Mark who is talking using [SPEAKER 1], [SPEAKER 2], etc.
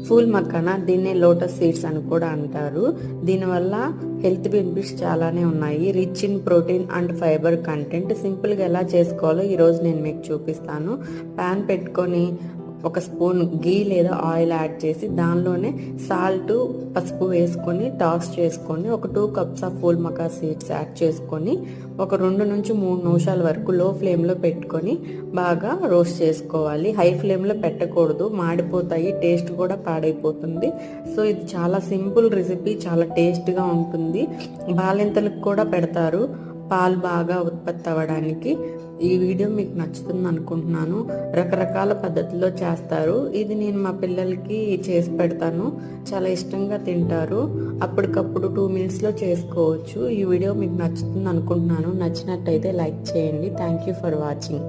[SPEAKER 1] Pool Makkana దీన్నే lotus seeds అని కూడా అంటారు. దీనివల్ల హెల్త్ బెనిఫిట్స్ చాలానే ఉన్నాయి. Rich in protein and fibre content. సింపుల్గా ఎలా చేసుకోవాలో ఈరోజు నేను మీకు చూపిస్తాను. ప్యాన్ పెట్టుకొని ఒక స్పూన్ గీ లేదా ఆయిల్ యాడ్ చేసి దానిలోనే సాల్ట్, పసుపు వేసుకొని టాస్ చేసుకొని ఒక 2 కప్స్ ఆఫ్ ఫూల్ మకా సీడ్స్ యాడ్ చేసుకొని ఒక 2 నుంచి 3 నిమిషాల వరకు లో ఫ్లేమ్లో పెట్టుకొని బాగా రోస్ట్ చేసుకోవాలి. హై ఫ్లేమ్లో పెట్టకూడదు, మాడిపోతాయి, టేస్ట్ కూడా పాడైపోతుంది. సో ఇది చాలా సింపుల్ రెసిపీ, చాలా టేస్ట్గా ఉంటుంది. బాలింతలకు కూడా పెడతారు పాలు బాగా ఉత్పత్తి అవ్వడానికి. ఈ వీడియో మీకు నచ్చుతుంది అనుకుంటున్నాను. రకరకాల పద్ధతుల్లో చేస్తారు. ఇది నేను మా పిల్లలకి చేసి పెడతాను, చాలా ఇష్టంగా తింటారు. అప్పటికప్పుడు 2 మినిట్స్లో చేసుకోవచ్చు. ఈ వీడియో మీకు నచ్చుతుంది అనుకుంటున్నాను. నచ్చినట్టయితే లైక్ చేయండి. Thank you for watching.